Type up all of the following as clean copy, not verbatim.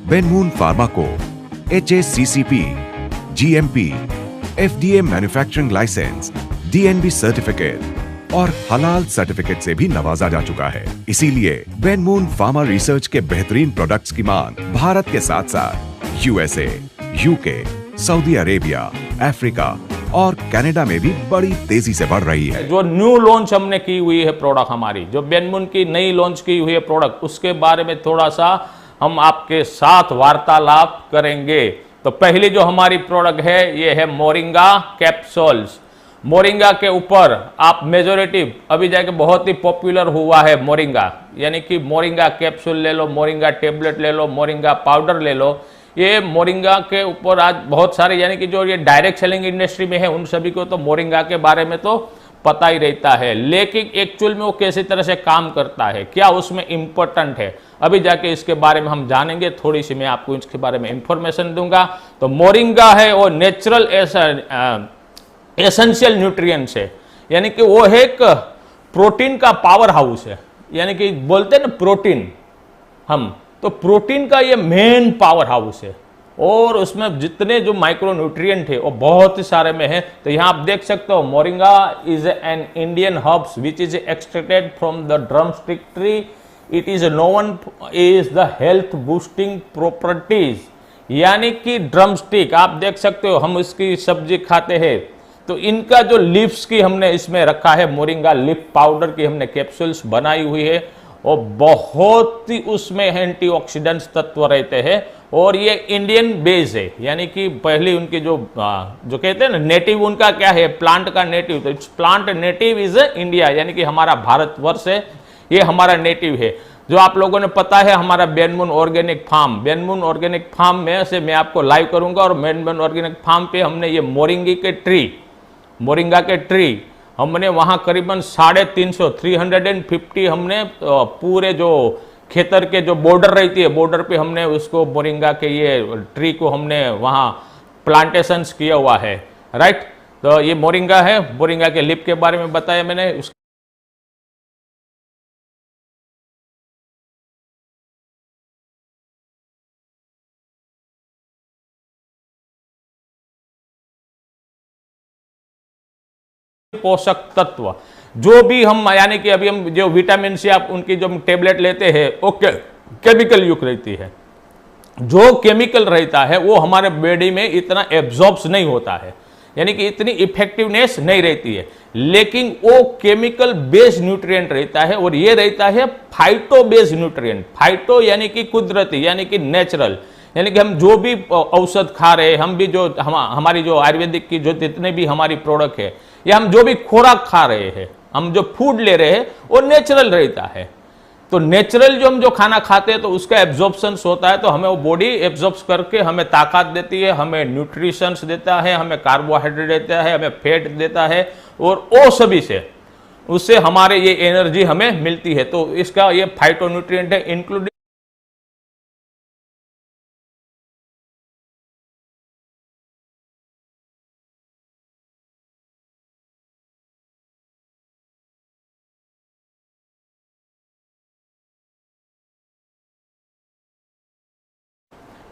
बेनमून pharma को HACCP, GMP, FDA manufacturing licence, DNB certificate और हलाल सर्टिफिकेट से भी नवाजा जा चुका है। इसीलिए बेनमून फार्मा रिसर्च के बेहतरीन प्रोडक्ट्स की मांग भारत के साथ साथ USA, UK, Saudi Arabia, Africa और कनाडा में भी बड़ी तेजी से बढ़ रही है। जो न्यू लॉन्च हमने की हुई है प्रोडक्ट, हमारी जो बेनमून की नई लॉन्च की हुई है प्रोडक्ट, उसके बारे में थोड़ा सा हम आपके साथ वार्तालाप करेंगे। तो पहली जो हमारी प्रोडक्ट है ये है मोरिंगा कैप्सूल्स। मोरिंगा के ऊपर आप मेजोरिटी अभी जाके बहुत ही पॉपुलर हुआ है मोरिंगा, यानी कि मोरिंगा कैप्सूल ले लो, मोरिंगा टेबलेट ले लो, मोरिंगा पाउडर ले लो। ये मोरिंगा के ऊपर आज बहुत सारे, यानी कि जो ये डायरेक्ट सेलिंग इंडस्ट्री में है उन सभी को तो मोरिंगा के बारे में तो पता ही रहता है, लेकिन एक्चुअल में वो कैसी तरह से काम करता है, क्या उसमें इंपॉर्टेंट है, अभी जाके इसके बारे में हम जानेंगे। थोड़ी सी मैं आपको इसके बारे में इंफॉर्मेशन दूंगा। तो मोरिंगा है वो नेचुरल एसेंशियल न्यूट्रिएंट्स है, यानी कि वो है एक प्रोटीन का पावर हाउस है, यानी कि बोलते हैं ना प्रोटीन, हम तो प्रोटीन का ये मेन पावर हाउस है और उसमें जितने जो माइक्रो न्यूट्रिएंट है वो बहुत ही सारे में है। तो यहाँ आप देख सकते हो moringa is an Indian herbs which is extracted from the drumstick tree. It is known is the health boosting properties, यानी कि ड्रमस्टिक आप देख सकते हो, हम इसकी सब्जी खाते हैं तो इनका जो लीव्स की हमने इसमें रखा है, मोरिंगा लीफ पाउडर की हमने कैप्सूल्स बनाई हुई है और बहुत ही उसमें एंटीऑक्सीडेंट्स तत्व रहते हैं और ये इंडियन बेस है, यानी कि पहली उनकी जो कहते हैं ना नेटिव, उनका क्या है प्लांट का नेटिव, तो it's plant native is India, यानी कि हमारा भारतवर्ष है, ये हमारा नेटिव है। जो आप लोगों ने पता है हमारा बेनमून ऑर्गेनिक फार्म, बेनमून ऑर्गेनिक फार्म में से मैं आपको लाइव करूंगा और बेनमून ऑर्गेनिक फार्म पे हमने ये मोरिंगा के ट्री हमने वहां करीबन 350 हमने पूरे जो खेतर के जो बॉर्डर रहती है, बॉर्डर पे हमने उसको मोरिंगा के ये ट्री को हमने वहां प्लांटेशंस किया हुआ है, राइट। तो ये मोरिंगा है, मोरिंगा के लीफ के बारे में बताया मैंने। पोषक तत्व जो भी हम, यानी कि अभी हम जो विटामिन सी आप उनकी जो टेबलेट लेते हैं वो केमिकल युक्त रहती है, जो केमिकल रहता है वो हमारे बॉडी में इतना एब्जॉर्ब्स नहीं होता है, यानी कि इतनी इफेक्टिवनेस नहीं रहती है, लेकिन वो केमिकल बेस्ड न्यूट्रिएंट रहता है और ये रहता है फाइटो बेस्ड न्यूट्रिएंट। फाइटो यानी कि कुदरती, यानी कि नेचुरल, यानी कि हम जो भी औषध खा रहे हैं, हम भी जो हमारी जो आयुर्वेदिक की जो जितने भी हमारी प्रोडक्ट है या हम जो भी खुराक खा रहे हैं, हम जो फूड ले रहे हैं वो नेचुरल रहता है। तो नेचुरल जो हम जो खाना खाते हैं तो उसका एब्जॉर्प्शन होता है, तो हमें वो बॉडी एब्जॉर्ब करके हमें ताकत देती है, हमें न्यूट्रिशंस देता है, हमें कार्बोहाइड्रेट देता है, हमें फैट देता है और वो सभी से उससे हमारे ये एनर्जी हमें मिलती है। तो इसका ये फाइटोन्यूट्रिएंट है, इंक्लूडिंग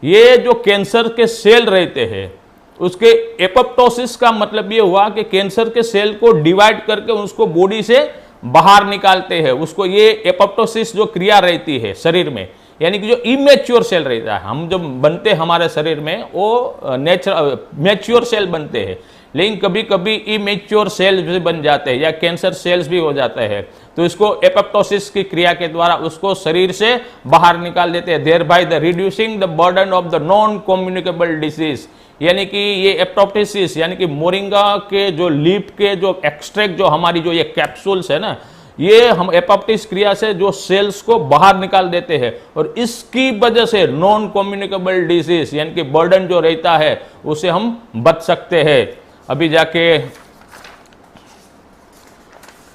ये जो कैंसर के सेल रहते हैं उसके एपोप्टोसिस का मतलब ये हुआ कि कैंसर के सेल को डिवाइड करके उसको बॉडी से बाहर निकालते हैं, उसको ये एपोप्टोसिस जो क्रिया रहती है शरीर में, यानी कि जो इमेच्योर सेल रहता है, हम जो बनते हैं हमारे शरीर में वो मैच्योर सेल बनते हैं, लेकिन कभी कभी इमेच्योर सेल भी बन जाते हैं या कैंसर सेल्स भी हो जाते हैं, तो इसको एपोप्टोसिस की क्रिया के द्वारा उसको शरीर से बाहर निकाल देते हैं, thereby the reducing the burden of the non communicable disease. यानी कि ये एपोप्टोसिस, यानी कि मोरिंगा के जो लीफ के जो एक्सट्रैक्ट जो हमारी जो ये कैप्सूल्स है ना, ये हम एपोप्टोसिस क्रिया से जो सेल्स को बाहर निकाल देते हैं और इसकी वजह से नॉन कम्युनिकेबल डिजीज यानी कि बर्डन जो रहता है उसे हम बच सकते हैं। अभी जाके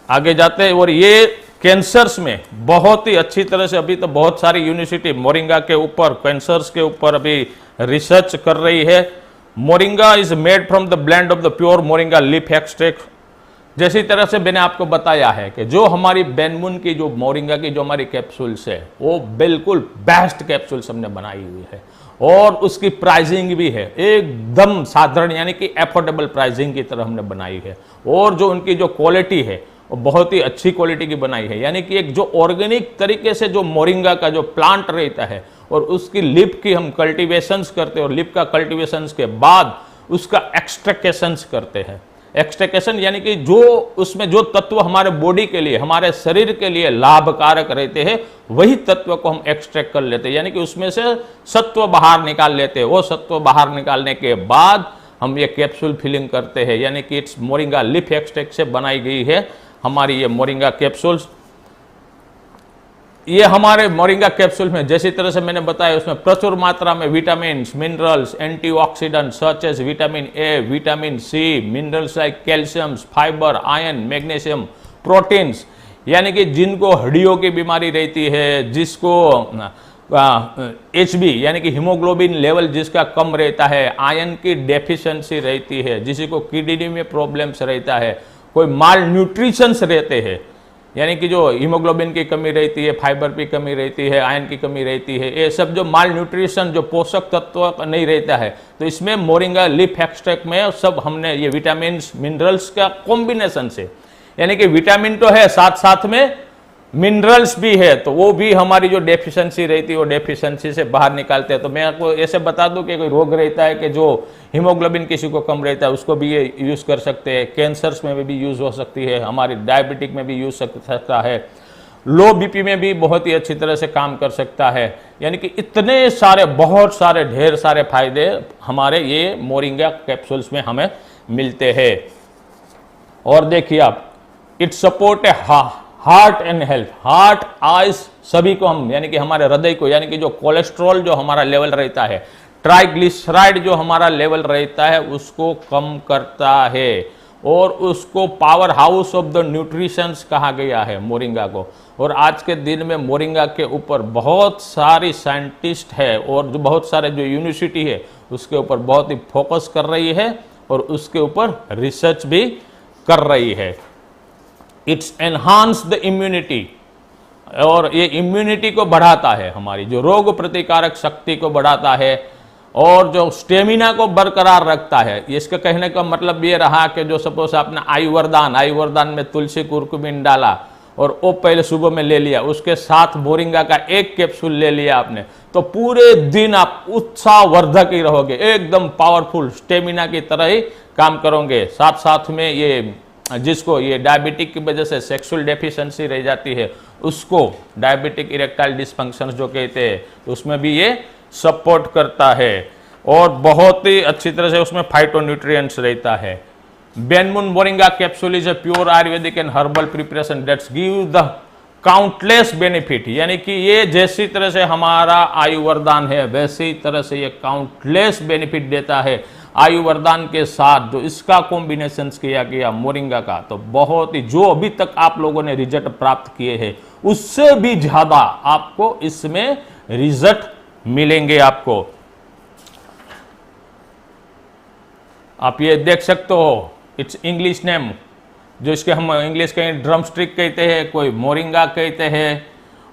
आगे जाते हैं और ये कैंसर्स में बहुत ही अच्छी तरह से अभी तो बहुत सारी यूनिवर्सिटी मोरिंगा के ऊपर कैंसर्स के ऊपर अभी रिसर्च कर रही है। Moringa is made from the blend of the pure moringa leaf extract जैसी तरह से मैंने आपको बताया है कि जो हमारी बेनमुन की जो मोरिंगा की जो हमारी कैप्सूल्स है वो बिल्कुल बेस्ट कैप्सूल्स हमने बनाई हुई है और उसकी प्राइसिंग भी है एकदम साधारण यानी कि एफोर्डेबल प्राइसिंग की तरह हमने बनाई है और जो उनकी जो क्वालिटी है वो बहुत ही अच्छी क्वालिटी की बनाई है। यानी कि एक जो ऑर्गेनिक तरीके से जो मोरिंगा का जो प्लांट रहता है और उसकी लिप की हम कल्टीवेशंस करते हैं और लिप का कल्टीवेशंस के बाद उसका एक्सट्रैक्शंस करते हैं। एक्सट्रैक्शन यानी कि जो उसमें जो तत्व हमारे बॉडी के लिए हमारे शरीर के लिए लाभकारक रहते हैं वही तत्व को हम एक्सट्रैक्ट कर लेते हैं, यानी कि उसमें से सत्व बाहर निकाल लेते हैं। वो सत्व बाहर निकालने के बाद हम ये कैप्सूल फिलिंग करते हैं, यानी कि इट्स मोरिंगा लीफ एक्सट्रैक्ट से बनाई गई है हमारी ये मोरिंगा कैप्सूल्स। ये हमारे मोरिंगा कैप्सूल में जैसी तरह से मैंने बताया उसमें प्रचुर मात्रा में vitamin, minerals, antioxidant such as vitamin A, vitamin C, minerals like calcium, fibre, iron, magnesium, proteins, यानी कि जिनको हड्डियों की बीमारी रहती है, जिसको HB यानी कि हीमोग्लोबिन लेवल जिसका कम रहता है, आयरन की डेफिशिएंसी रहती है, जिसी को किडनी में प्रॉब्लम्स रहता है, कोई माल न्यूट्रिशंस रहते हैं यानी कि जो हीमोग्लोबिन की कमी रहती है, फाइबर की कमी रहती है, आयरन की कमी रहती है, ये सब जो माल न्यूट्रिशन जो पोषक तत्व नहीं रहता है तो इसमें मोरिंगा लीफ एक्सट्रैक्ट में सब हमने ये विटामिन मिनरल्स का कॉम्बिनेशन से, यानी कि विटामिन तो है साथ साथ में मिनरल्स भी है, तो वो भी हमारी जो डेफिशिएंसी रहती है वो डेफिशिएंसी से बाहर निकालते हैं। तो मैं आपको ऐसे बता दूं कि कोई रोग रहता है कि जो हीमोग्लोबिन किसी को कम रहता है उसको भी ये यूज़ कर सकते हैं, कैंसर्स में भी यूज़ हो सकती है, हमारी डायबिटिक में भी यूज़ सकता है, लो बीपी में भी बहुत ही अच्छी तरह से काम कर सकता है। यानी कि इतने सारे बहुत सारे ढेर सारे फायदे हमारे ये मोरिंगा कैप्सूल्स में हमें मिलते हैं। और देखिए आप, it support A heart and health, heart, eyes सभी को हम यानी कि हमारे हृदय को, यानी कि जो कोलेस्ट्रॉल जो हमारा लेवल रहता है, ट्राइग्लिसराइड जो हमारा लेवल रहता है उसको कम करता है और उसको power house of the nutritions कहा गया है मोरिंगा को। और आज के दिन में मोरिंगा के ऊपर बहुत सारी साइंटिस्ट है और जो बहुत सारे जो यूनिवर्सिटी है उसके ऊपर बहुत ही फोकस कर रही है और उसके ऊपर रिसर्च भी कर रही है। इट्स एनहांस द इम्यूनिटी, और ये इम्यूनिटी को बढ़ाता है, हमारी जो रोग प्रतिकारक शक्ति को बढ़ाता है और जो स्टेमिना को बरकरार रखता है। इसका कहने का मतलब ये रहा कि जो सपोज आपने आयुर्वेदान में तुलसी कुरकुमिन डाला और वो पहले सुबह में ले लिया, उसके साथ मोरिंगा का एक कैप्सूल ले लिया आपने, तो पूरे दिन आप उत्साहवर्धक ही रहोगे, एकदम पावरफुल स्टेमिना की तरह ही काम करोगे। साथ साथ में ये जिसको ये डायबिटिक की वजह से सेक्सुअल डेफिशिएंसी रह जाती है उसको डायबिटिक इरेक्टाइल डिसफंक्शन जो कहते हैं उसमें भी ये सपोर्ट करता है और बहुत ही अच्छी तरह से उसमें फाइटोन्यूट्रिएंट्स रहता है। बेनमुन moringa capsule is a pure ayurvedic and herbal preparation that's give the countless benefit, यानी कि ये जैसी तरह से हमारा आयुर्वेदान है वैसी तरह से ये काउंटलेस बेनिफिट देता है। आयुर्वेदान के साथ जो इसका कॉम्बिनेशन किया गया मोरिंगा का, तो बहुत ही जो अभी तक आप लोगों ने रिजल्ट प्राप्त किए हैं उससे भी ज्यादा आपको इसमें रिजल्ट मिलेंगे। आपको आप ये देख सकते हो, इट्स इंग्लिश नेम, जो इसके हम इंग्लिश कहीं ड्रम स्टिक कहते हैं, कोई मोरिंगा कहते हैं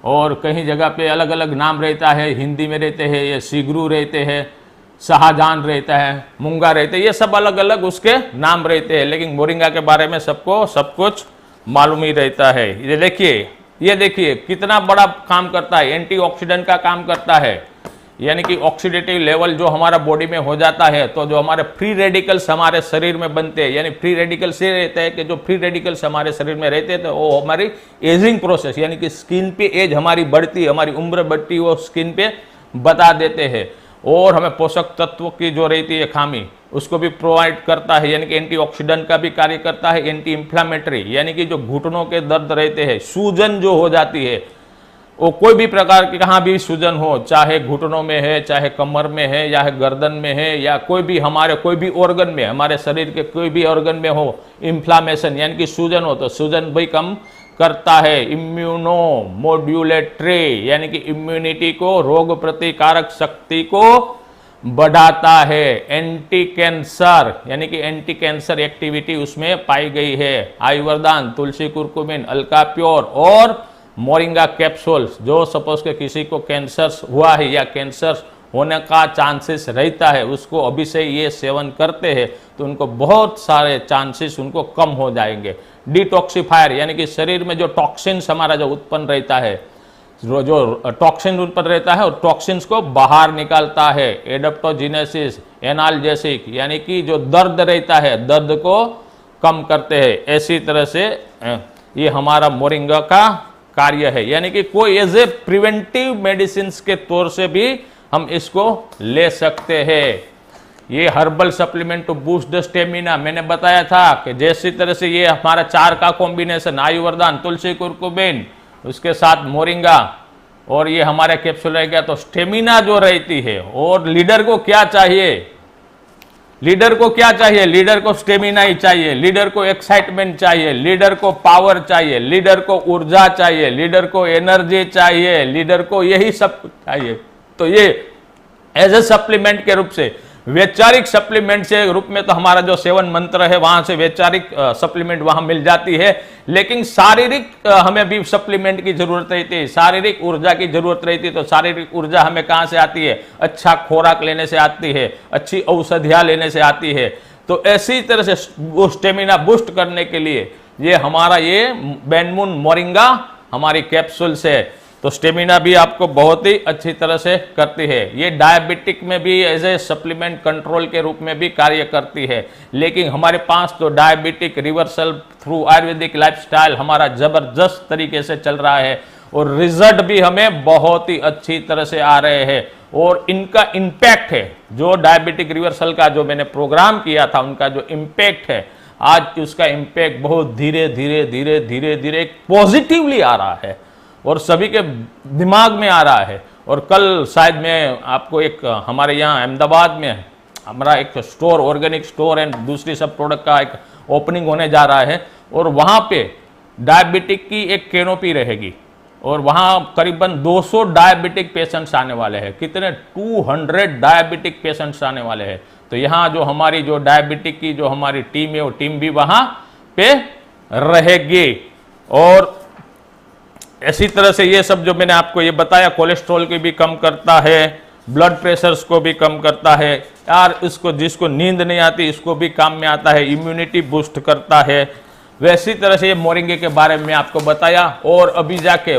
और कहीं जगह पे अलग अलग नाम रहता है, हिंदी में रहते हैं ये सीगरू रहते हैं, शाहजहान रहता है, मूंगा रहते हैं, ये सब अलग अलग उसके नाम रहते हैं, लेकिन मोरिंगा के बारे में सबको सब कुछ मालूम ही रहता है। ये देखिए कितना बड़ा काम करता है, एंटीऑक्सीडेंट का काम करता है, यानी कि ऑक्सीडेटिव लेवल जो हमारा बॉडी में हो जाता है तो जो हमारे फ्री रेडिकल्स हमारे शरीर में बनते हैं, यानी फ्री रेडिकल्स ये रहता है कि जो फ्री रेडिकल्स हमारे शरीर में रहते हैं तो वो हमारी एजिंग प्रोसेस, यानी कि स्किन पे एज हमारी बढ़ती है, हमारी उम्र बढ़ती है, वो स्किन पे बता देते हैं और हमें पोषक तत्व की जो रहती है खामी उसको भी प्रोवाइड करता है, यानी कि एंटीऑक्सीडेंट का भी कार्य करता है, एंटी इंफ्लामेटरी, यानी कि जो घुटनों के दर्द रहते हैं, सूजन जो हो जाती है, वो कोई भी प्रकार की कहाँ भी सूजन हो, चाहे घुटनों में है, चाहे कमर में है, या गर्दन में है, या कोई भी हमारे कोई भी ऑर्गन में, हमारे शरीर के कोई भी ऑर्गन में हो इन्फ्लामेशन यानी कि सूजन हो, तो सूजन भी कम करता है। इम्यूनो मॉड्यूलेटरी, यानी कि इम्यूनिटी को, रोग प्रतिकारक शक्ति को बढ़ाता है, एंटी कैंसर यानी कि एंटी कैंसर एक्टिविटी उसमें पाई गई है। आयुर्वेदान, तुलसी कुरकुमिन, अल्का प्योर और मोरिंगा कैप्सूल्स, जो सपोज के किसी को कैंसर हुआ है या कैंसर होने का चांसेस रहता है, उसको अभी से ये सेवन करते हैं तो उनको बहुत सारे चांसेस उनको कम हो जाएंगे। डिटॉक्सिफायर यानी कि शरीर में जो टॉक्सिन्स हमारा जो उत्पन्न रहता है, जो टॉक्सिन उत्पन्न रहता है और टॉक्सिन्स को बाहर निकालता है। एडाप्टोजेनेसिस, एनाल्जेसिक यानी कि जो दर्द रहता है, दर्द को कम करते हैं। ऐसी तरह से ये हमारा मोरिंगा का कार्य है, यानी कि कोई एज ए प्रिवेंटिव मेडिसिन के तौर से भी हम इसको ले सकते हैं। ये herbal supplement to boost the stamina, मैंने बताया था कि जैसी तरह से ये हमारा 4 का कॉम्बिनेशन, आयुर्वेदान, तुलसी कुरकुमिन, उसके साथ मोरिंगा और ये हमारे कैप्सूल रह गया, तो स्टेमिना जो रहती है। और लीडर को क्या चाहिए? लीडर को क्या चाहिए? लीडर को स्टेमिना ही चाहिए, लीडर को एक्साइटमेंट चाहिए, लीडर को पावर चाहिए, लीडर को ऊर्जा चाहिए, लीडर को एनर्जी चाहिए, लीडर को यही सब चाहिए। तो ये एज ए सप्लीमेंट के रूप से, वैचारिक सप्लीमेंट के रूप में तो हमारा जो 7 मंत्र है वहां से वैचारिक सप्लीमेंट वहां मिल जाती है, लेकिन शारीरिक हमें भी सप्लीमेंट की जरूरत रहती है, शारीरिक ऊर्जा की जरूरत रहती है। तो शारीरिक ऊर्जा हमें कहां से आती है? अच्छा खोराक लेने से आती है, अच्छी औषधियां लेने से आती है। तो ऐसी तरह से वो स्टेमिना बूस्ट करने के लिए ये हमारा ये बैनमून मोरिंगा हमारी कैप्सूल से, तो स्टेमिना भी आपको बहुत ही अच्छी तरह से करती है। ये डायबिटिक में भी एज ए सप्लीमेंट कंट्रोल के रूप में भी कार्य करती है। लेकिन हमारे पास तो diabetic reversal through Ayurvedic lifestyle हमारा जबरदस्त तरीके से चल रहा है और रिजल्ट भी हमें बहुत ही अच्छी तरह से आ रहे हैं। और इनका इम्पैक्ट है, जो डायबिटिक रिवर्सल का जो मैंने प्रोग्राम किया था, उनका जो इम्पैक्ट है, आज उसका इम्पैक्ट बहुत धीरे धीरे धीरे धीरे धीरे पॉजिटिवली आ रहा है और सभी के दिमाग में आ रहा है। और कल शायद मैं आपको एक हमारे यहाँ अहमदाबाद में हमारा एक स्टोर, ऑर्गेनिक स्टोर एंड दूसरी सब प्रोडक्ट का एक ओपनिंग होने जा रहा है और वहाँ पे डायबिटिक की एक कैनोपी रहेगी और वहाँ करीबन 200 डायबिटिक पेशेंट्स आने वाले हैं। कितने? 200 डायबिटिक पेशेंट्स आने वाले हैं। तो यहाँ जो हमारी जो डायबिटिक की जो हमारी टीम है, वो टीम भी वहाँ पे रहेगी। और ऐसी तरह से ये सब जो मैंने आपको ये बताया, कोलेस्ट्रॉल को भी कम करता है, ब्लड प्रेशर्स को भी कम करता है यार, इसको जिसको नींद नहीं आती इसको भी काम में आता है, इम्यूनिटी बूस्ट करता है। वैसी तरह से ये मोरिंगे के बारे में आपको बताया। और अभी जाके